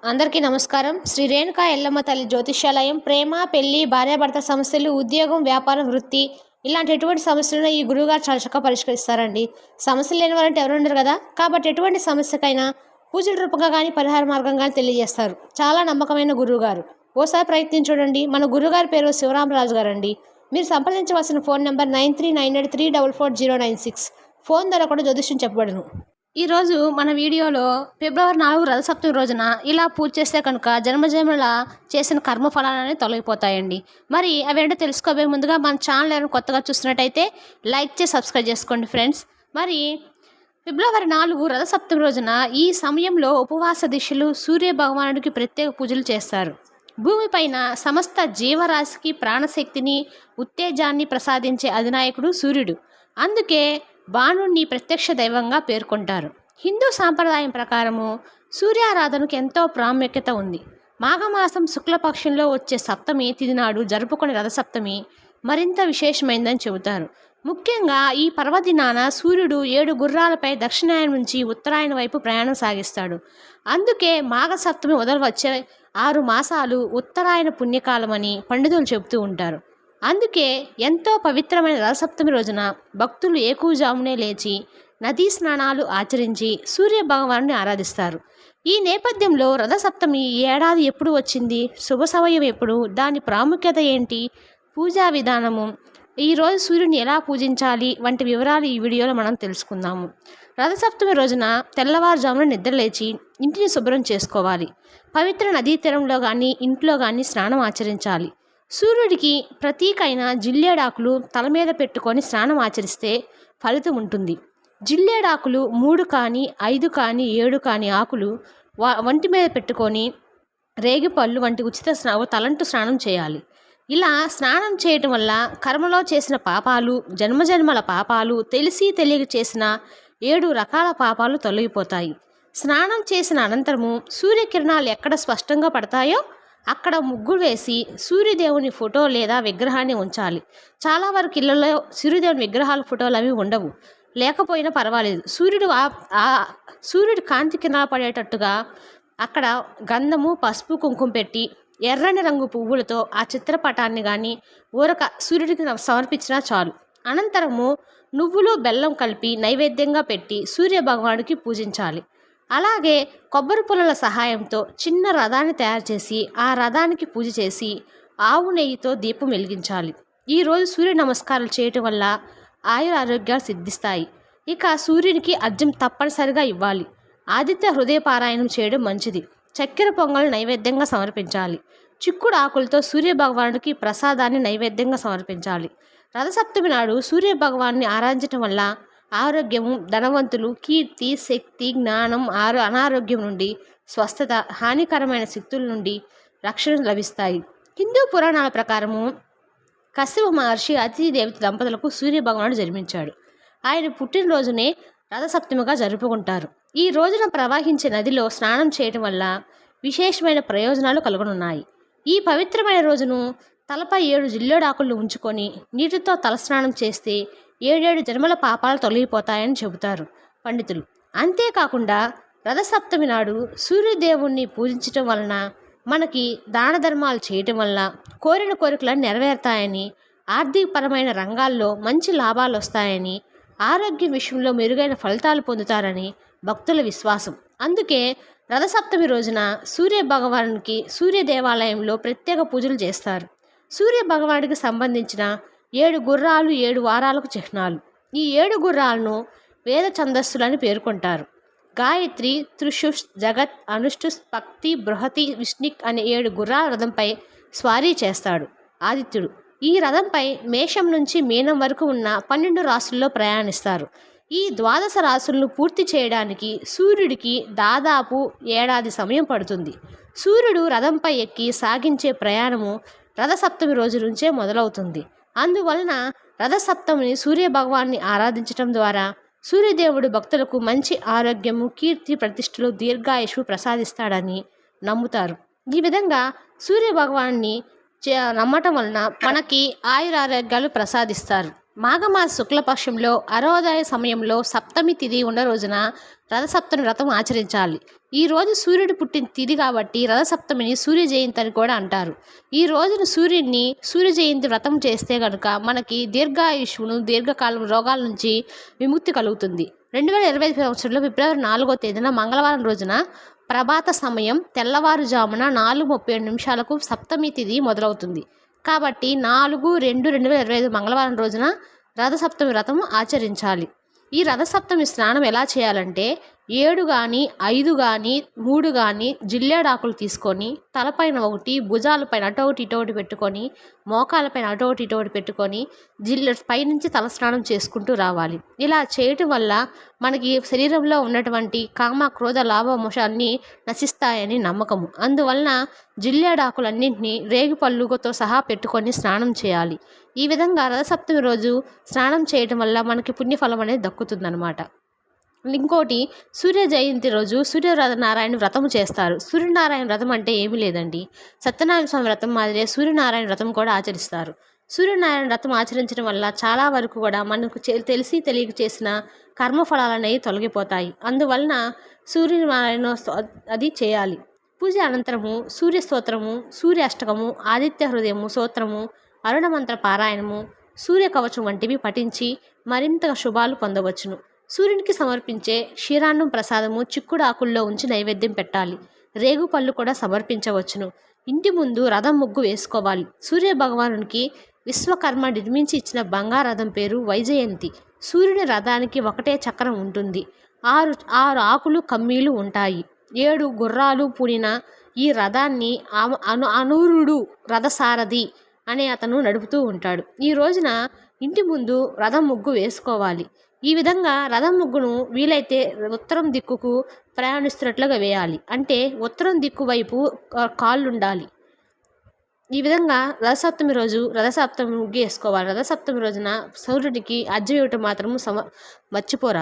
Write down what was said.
అందరికీ నమస్కారం. శ్రీ రేణుకా ఎల్లమ్మ తల్లి జ్యోతిష్యాలయం ప్రేమ, పెళ్లి, భార్యాభర్త సమస్యలు, ఉద్యోగం, వ్యాపారం, వృత్తి ఇలాంటి ఎటువంటి సమస్యలను ఈ గురువుగారు చాలా చక్కగా పరిష్కరిస్తారండి. సమస్యలు లేని వారంటే ఎవరు ఉండరు కదా. కాబట్టి ఎటువంటి సమస్యకైనా పూజల రూపంగా కానీ పరిహార మార్గం కానీ తెలియజేస్తారు. చాలా నమ్మకమైన గురువుగారు. ఓసారి ప్రయత్నించి చూడండి. మన గురువుగారి పేరు శివరామరాజు గారు అండి. మీరు సంప్రదించవలసిన ఫోన్ నెంబర్ 9398344096. ఫోన్ ద్వారా కూడా జ్యోతిష్యం చెప్పబడును. ఈరోజు మన వీడియోలో ఫిబ్రవరి 4 రథసప్తమి రోజున ఇలా పూజ చేస్తే కనుక జన్మజన్మల చేసిన కర్మఫలాలన్నీ తొలగిపోతాయండి. మరి అవేంటో తెలుసుకోబోయే ముందుగా మన ఛానల్ ఎవరైనా కొత్తగా చూస్తున్నట్టయితే లైక్ చేసి సబ్స్క్రైబ్ చేసుకోండి ఫ్రెండ్స్. మరి ఫిబ్రవరి 4 రథసప్తమి రోజున ఈ సమయంలో ఉపవాస దీక్షలు, సూర్య భగవానుడికి ప్రత్యేక పూజలు చేస్తారు. భూమిపైన సమస్త జీవరాశికి ప్రాణశక్తిని, ఉత్తేజాన్ని ప్రసాదించే అధినాయకుడు సూర్యుడు. అందుకే బాణుణ్ణి ప్రత్యక్ష దైవంగా పేర్కొంటారు. హిందూ సాంప్రదాయం ప్రకారము సూర్యారాధనకు ఎంతో ప్రాముఖ్యత ఉంది. మాఘమాసం శుక్లపక్షంలో వచ్చే సప్తమి తిథి నాడు జరుపుకునే రథసప్తమి మరింత విశేషమైందని చెబుతారు. ముఖ్యంగా ఈ పర్వదినాన సూర్యుడు 7 గుర్రాలపై దక్షిణాయనం నుంచి ఉత్తరాయణ వైపు ప్రయాణం సాగిస్తాడు. అందుకే మాఘసప్తమి మొదలు వచ్చే 6 మాసాలు ఉత్తరాయణ పుణ్యకాలమని పండితులు చెబుతూ ఉంటారు. అందుకే ఎంతో పవిత్రమైన రథసప్తమి రోజున భక్తులు ఏకూజామునే లేచి నదీ స్నానాలు ఆచరించి సూర్య భగవానుని ఆరాధిస్తారు. ఈ నేపథ్యంలో రథసప్తమి ఈ ఏడాది ఎప్పుడు వచ్చింది, శుభ సమయం ఎప్పుడు, దాని ప్రాముఖ్యత ఏంటి, పూజా విధానము, ఈరోజు సూర్యుని ఎలా పూజించాలి వంటి వివరాలు ఈ వీడియోలో మనం తెలుసుకుందాము. రథసప్తమి రోజున తెల్లవారుజామున నిద్రలేచి ఇంటిని శుభ్రం చేసుకోవాలి. పవిత్ర నదీ తీరంలో కానీ ఇంట్లో కానీ స్నానం ఆచరించాలి. సూర్యుడికి ప్రతీక అయిన జిల్లేడాకులు తల మీద పెట్టుకొని స్నానం ఆచరిస్తే ఫలితం ఉంటుంది. జిల్లేడాకులు 3 కానీ 5 కానీ 7 కానీ ఆకులు వంటి మీద పెట్టుకొని రేగిపళ్ళు వంటి ఉచిత తలంటు స్నానం చేయాలి. ఇలా స్నానం చేయటం వల్ల కర్మలో చేసిన పాపాలు, జన్మజన్మల పాపాలు, తెలిసి తెలియక చేసిన 7 రకాల పాపాలు తొలగిపోతాయి. స్నానం చేసిన అనంతరము సూర్యకిరణాలు ఎక్కడ స్పష్టంగా పడతాయో అక్కడ ముగ్గు వేసి సూర్యదేవుని ఫోటో లేదా విగ్రహాన్ని ఉంచాలి. చాలా వరకు ఇళ్లలో సూర్యదేవుని విగ్రహాల ఫోటోలు అవి ఉండవు. లేకపోయినా పర్వాలేదు. సూర్యుడి కాంతి కింద పడేటట్టుగా అక్కడ గంధము, పసుపు, కుంకుమ పెట్టి ఎర్రని రంగు పువ్వులతో ఆ చిత్రపటాన్ని కానీ ఊరక సూర్యుడికి సమర్పించినా చాలు. అనంతరము నువ్వులు, బెల్లం కలిపి నైవేద్యంగా పెట్టి సూర్య భగవానుడికి పూజించాలి. అలాగే కొబ్బరి పుల్లల సహాయంతో చిన్న రథాన్ని తయారు చేసి ఆ రథానికి పూజ చేసి ఆవు నెయ్యితో దీపం వెలిగించాలి. ఈరోజు సూర్య నమస్కారాలు చేయటం వల్ల ఆరోగ్యాలు సిద్ధిస్తాయి. ఇక సూర్యునికి అర్ఘ్యం తప్పనిసరిగా ఇవ్వాలి. ఆదిత్య హృదయ పారాయణం చేయడం మంచిది. చక్కెర పొంగల్ నైవేద్యంగా సమర్పించాలి. చిక్కుడు ఆకులతో సూర్య భగవానుడికి ప్రసాదాన్ని నైవేద్యంగా సమర్పించాలి. రథసప్తమి నాడు సూర్య భగవాన్ని ఆరాధించటం వల్ల ఆరోగ్యము, ధనవంతులు, కీర్తి, శక్తి, జ్ఞానం, అనారోగ్యం నుండి స్వస్థత, హానికరమైన శక్తుల నుండి రక్షణ లభిస్తాయి. హిందూ పురాణాల ప్రకారము కశ్యప మహర్షి అతిథి దంపతులకు సూర్య భగవానుడు జన్మించాడు. ఆయన పుట్టినరోజునే రథసప్తమిగా జరుపుకుంటారు. ఈ రోజున ప్రవహించే నదిలో స్నానం చేయటం వల్ల విశేషమైన ప్రయోజనాలు కలుగనున్నాయి. ఈ పవిత్రమైన రోజును తలపై 7 జిల్లేడాకులు ఉంచుకొని నీటితో తలస్నానం చేస్తే 7 జన్మల పాపాలు తొలగిపోతాయని చెబుతారు పండితులు. అంతేకాకుండా రథసప్తమి నాడు సూర్యదేవుణ్ణి పూజించటం వలన మనకి దాన ధర్మాలు చేయటం వల్ల కోరిన కోరికలను నెరవేరుతాయని, ఆర్థికపరమైన రంగాల్లో మంచి లాభాలు వస్తాయని, ఆరోగ్యం విషయంలో మెరుగైన ఫలితాలు పొందుతారని భక్తుల విశ్వాసం. అందుకే రథసప్తమి రోజున సూర్య భగవానునికి సూర్య దేవాలయంలో ప్రత్యేక పూజలు చేస్తారు. సూర్య భగవానుడికి సంబంధించిన 7 గుర్రాలు 7 వారాలకు చిహ్నాలు. ఈ 7 గుర్రాలను వేద ఛందస్సులని పేర్కొంటారు. గాయత్రి, త్రిశుష్, జగత్, అనుష్ఠుస్, పక్తి, బృహతి, విష్ణిక్ అనే 7 గుర్రాల రథంపై స్వారీ చేస్తాడు ఆదిత్యుడు. ఈ రథంపై మేషం నుంచి మీనం వరకు ఉన్న 12 రాశుల్లో ప్రయాణిస్తారు. ఈ 12 రాశులను పూర్తి చేయడానికి సూర్యుడికి దాదాపు ఏడాది సమయం పడుతుంది. సూర్యుడు రథంపై ఎక్కి సాగించే ప్రయాణము రథసప్తమి రోజు నుంచే మొదలవుతుంది. అందువలన రథసప్తమిని సూర్య భగవాన్ని ఆరాధించటం ద్వారా సూర్యదేవుడు భక్తులకు మంచి ఆరోగ్యము, కీర్తి, ప్రతిష్టలు, దీర్ఘాయుషు ప్రసాదిస్తాడని నమ్ముతారు. ఈ విధంగా సూర్య భగవాన్ని నమ్మటం వలన మనకి ఆయురారోగ్యాలు ప్రసాదిస్తారు. మాఘమాస శుక్లపక్షంలో అరోదయ సమయంలో సప్తమి తిథి ఉన్న రోజున రథసప్తమి వ్రతం ఆచరించాలి. ఈ రోజు సూర్యుడు పుట్టిన తిథి కాబట్టి రథసప్తమిని సూర్య జయంతి అని కూడా అంటారు. ఈ రోజున సూర్య జయంతి వ్రతం చేస్తే కనుక మనకి దీర్ఘాయుష్ను దీర్ఘకాలం రోగాల నుంచి విముక్తి కలుగుతుంది. 2025 సంవత్సరంలో ఫిబ్రవరి 4వ తేదీన మంగళవారం రోజున ప్రభాత సమయం తెల్లవారుజామున 4:37 సప్తమి తిథి మొదలవుతుంది. కాబట్టి 4/2/2025 మంగళవారం రోజున రథసప్తమి వ్రతం ఆచరించాలి. ఈ రథసప్తమి స్నానం ఎలా చేయాలంటే 7 కానీ 5 కానీ 3 కానీ జిల్లేడాకులు తీసుకొని తలపైన ఒకటి, భుజాలపైన అటు ఒకటి ఇటు ఒకటి పెట్టుకొని, మోకాలపైన అటు ఒకటి ఇటు ఒకటి పెట్టుకొని పైనుంచి తలస్నానం చేసుకుంటూ రావాలి. ఇలా చేయటం వల్ల మనకి శరీరంలో ఉన్నటువంటి కామ క్రోధ లాభమోషాన్ని నశిస్తాయని నమ్మకము. అందువలన జిల్లేడాకులన్నింటినీ రేగిపళ్ళుతో సహా పెట్టుకొని స్నానం చేయాలి. ఈ విధంగా రథసప్తమి రోజు స్నానం చేయటం వల్ల మనకి పుణ్యఫలం అనేది దక్కుతుందన్నమాట. ఇంకోటి, సూర్య జయంతి రోజు సూర్యనారాయణ వ్రతం చేస్తారు. సూర్యనారాయణ వ్రతం అంటే ఏమీ లేదండి, సత్యనారాయణ స్వామి వ్రతం మాదిరే సూర్యనారాయణ వ్రతం కూడా ఆచరిస్తారు. సూర్యనారాయణ వ్రతం ఆచరించడం వల్ల చాలా వరకు కూడా మనకు తెలిసి తెలియక చేసిన కర్మఫలాలు అనేవి తొలగిపోతాయి. అందువలన సూర్యనారాయణ అది చేయాలి. పూజ అనంతరము సూర్య స్తోత్రము, సూర్య అష్టకము, ఆదిత్య హృదయము స్తోత్రము, అరుణమంత్ర పారాయణము, సూర్య కవచం వంటివి పఠించి మరింతగా శుభాలు పొందవచ్చును. సూర్యునికి సమర్పించే క్షీరాన్నం ప్రసాదము చిక్కుడు ఆకుల్లో ఉంచి నైవేద్యం పెట్టాలి. రేగు పళ్ళు కూడా సమర్పించవచ్చును. ఇంటి ముందు రథం ముగ్గు వేసుకోవాలి. సూర్య భగవానునికి విశ్వకర్మ నిర్మించి ఇచ్చిన బంగారు రథం పేరు వైజయంతి. సూర్యుని రథానికి ఒకటే చక్రం ఉంటుంది. 6 ఆకులు కమ్మీలు ఉంటాయి. 7 గుర్రాలు పూనిన ఈ రథాన్ని అనూరుడు రథసారథి అనే అతను నడుపుతూ ఉంటాడు. ఈ రోజున ఇంటి ముందు రథం ముగ్గు వేసుకోవాలి. ఈ విధంగా రథం ముగ్గును వీలైతే ఉత్తరం దిక్కుకు ప్రయాణిస్తున్నట్లుగా వేయాలి. అంటే ఉత్తరం దిక్కు వైపు కాళ్ళుండాలి. ఈ విధంగా రథసప్తమి రోజు రథసప్తమి ముగ్గు వేసుకోవాలి. రథసప్తమి రోజున సూర్యుడికి అర్ఘ్యం ఇవ్వటం మాత్రం మర్చిపోరాదు.